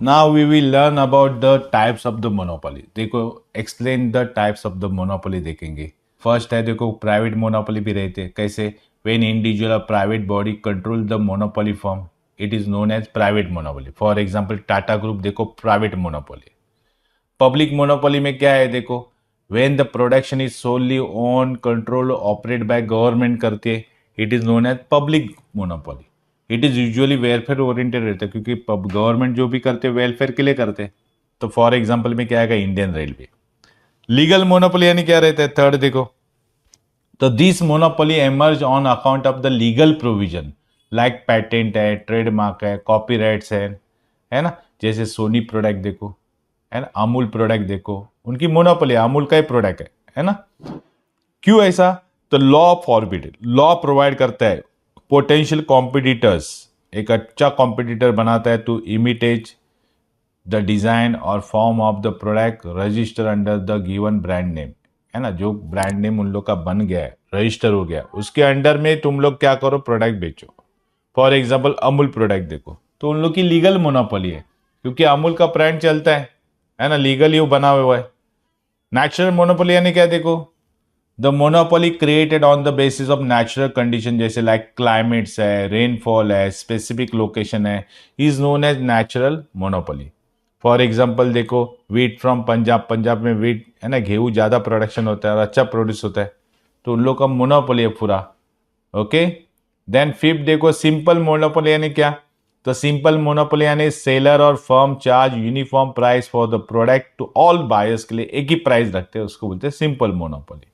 Now we will learn about the types of the monopoly. देखो explain the types of the monopoly देखेंगे. First है देखो private monopoly भी रहते हैं. कैसे? व्हेन इंडिविजुअल और private body control the monopoly form it is known as private monopoly. For example Tata group देखो प्राइवेट मोनोपोली. पब्लिक मोनोपोली में क्या है देखो, when the production is solely own control operate by government करती है it is known as public monopoly. It is usually welfare oriented रहता है क्योंकि गवर्नमेंट जो भी करते हैं वेलफेयर के लिए करते हैं. तो फॉर एग्जाम्पल में क्या आएगा, इंडियन रेलवे. लीगल मोनोपोली यानी क्या रहता है, थर्ड देखो. तो this monopoly emerge on account of the legal provision like patent है, ट्रेडमार्क है, कॉपीराइट्स है ना. जैसे सोनी प्रोडक्ट देखो, है ना, अमूल प्रोडक्ट देखो, उनकी मोनोपोली अमूल का ही प्रोडक्ट है ना. क्यों ऐसा? तो लॉ फॉरबिड, लॉ प्रोवाइड करता है पोटेंशियल कॉम्पिटिटर्स, एक अच्छा कॉम्पिटिटर बनाता है टू इमिटेट द डिजाइन और form of the product register under the given brand name, है ना. जो ब्रांड नेम उन लोग का बन गया है, रजिस्टर हो गया, उसके अंडर में तुम लोग क्या करो, प्रोडक्ट बेचो. फॉर एग्जाम्पल अमूल प्रोडक्ट देखो, तो उन लोग की लीगल मोनोपोली है क्योंकि अमूल का ब्रांड चलता है ना, लीगल ही बना हुआ है. नेचुरल मोनोपोली यानी क्या देखो, the monopoly created on the basis of natural condition, जैसे लाइक क्लाइमेट्स है, रेनफॉल है, स्पेसिफिक लोकेशन है, is known as natural monopoly. For example देखो वीट फ्रॉम पंजाब, पंजाब में वीट है ना, गेहूँ ज़्यादा प्रोडक्शन होता है और अच्छा प्रोड्यूस होता है, तो उन लोग का मोनोपोली है पूरा. ओके. देन फिफ्थ देखो सिंपल मोनोपोली यानी क्या, तो सिंपल मोनोपोली यानी सेलर और firm charge uniform price for the product to all buyers, के लिए एक ही प्राइस रखते हैं, उसको बोलते हैं सिंपल मोनोपोली.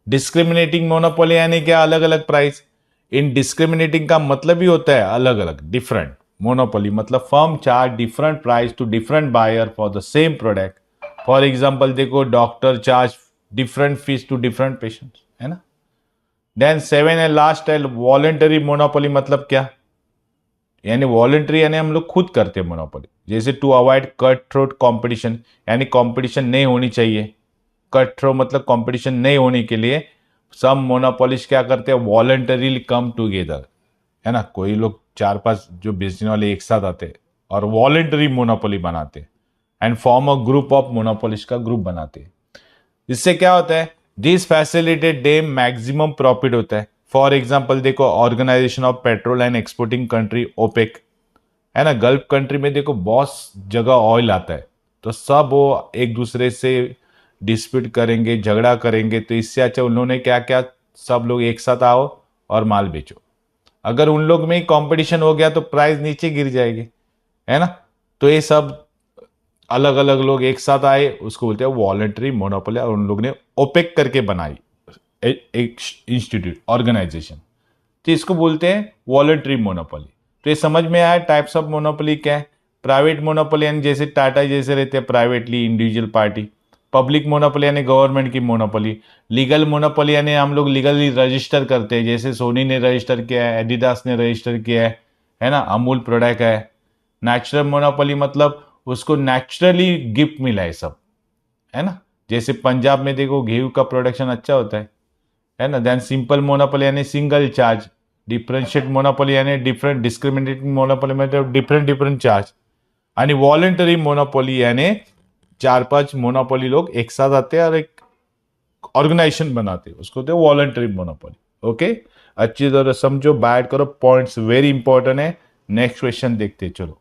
डिस्क्रिमिनेटिंग मोनोपोली यानी क्या, अलग अलग प्राइस. इन डिस्क्रिमिनेटिंग का मतलब ही होता है अलग अलग, डिफरेंट. मोनोपोली मतलब firm charge different price to different buyer for the same product. For example देखो doctor charge different fees to different patients, है ना. देन सेवन है लास्ट है वॉलेंटरी मोनोपोली. मतलब क्या, यानी वॉलेंटरी यानी हम लोग खुद करते हैं मोनोपोली. जैसे to avoid cut throat competition, यानी कॉम्पिटिशन नहीं होनी चाहिए. कट थ्रो मतलब कंपटीशन नहीं होने के लिए सब मोनोपोलिस्ट क्या करते हैं, वॉलंटरीली कम टुगेदर, है ना. कोई लोग चार पांच जो बेचने वाले एक साथ आते हैं और वॉलंटरी मोनोपोली बनाते and form a group of monopolist का ग्रुप बनाते. इससे क्या होता है, this facilitate the maximum profit होता है. फॉर एग्जाम्पल देखो organisation of petrol and exporting country OPEC, है ना. गल्फ कंट्री में देखो बहुत जगह ऑयल आता है, तो सब वो एक दूसरे से डिस्प्यूट करेंगे, झगड़ा करेंगे, तो इससे अच्छा उन्होंने क्या क्या, सब लोग एक साथ आओ और माल बेचो. अगर उन लोग में ही कंपटीशन हो गया तो प्राइस नीचे गिर जाएगी, है ना. तो ये सब अलग अलग लोग एक साथ आए, उसको बोलते हैं वॉलंटरी मोनोपोली, और उन लोग ने ओपेक करके बनाई एक इंस्टीट्यूट ऑर्गेनाइजेशन, तो इसको बोलते हैं वॉलंटरी मोनोपोली. तो ये समझ में आया टाइप्स ऑफ मोनोपोली क्या है. प्राइवेट मोनोपोली यानी जैसे टाटा जैसे रहते हैं privately individual party. Public monopoly यानी गवर्नमेंट की मोनोपोली. लीगल मोनोपोली यानी हम लोग लीगली रजिस्टर करते हैं, जैसे सोनी ने रजिस्टर किया है, एडिडास ने रजिस्टर किया है ना, अमूल प्रोडक्ट है. नेचुरल मोनोपोली मतलब उसको नेचुरली गिफ्ट मिला है सब, है ना. जैसे पंजाब में देखो गेहूं का प्रोडक्शन अच्छा होता है ना. देन सिंपल मोनोपोली यानी सिंगल चार्ज. डिफरेंशिएट मोनोपोली यानी डिफरेंट. डिस्क्रिमिनेटिंग मोनोपोली मतलब डिफरेंट डिफरेंट चार्ज. आणि वॉलंटरी मोनोपोली यानी चार पांच मोनोपोली लोग एक साथ आते हैं और एक ऑर्गेनाइजेशन बनाते हैं, उसको तो वॉलंटरी मोनोपोली. ओके, अच्छी तरह समझो, बैठ करो, पॉइंट्स वेरी इंपॉर्टेंट है. नेक्स्ट क्वेश्चन देखते चलो.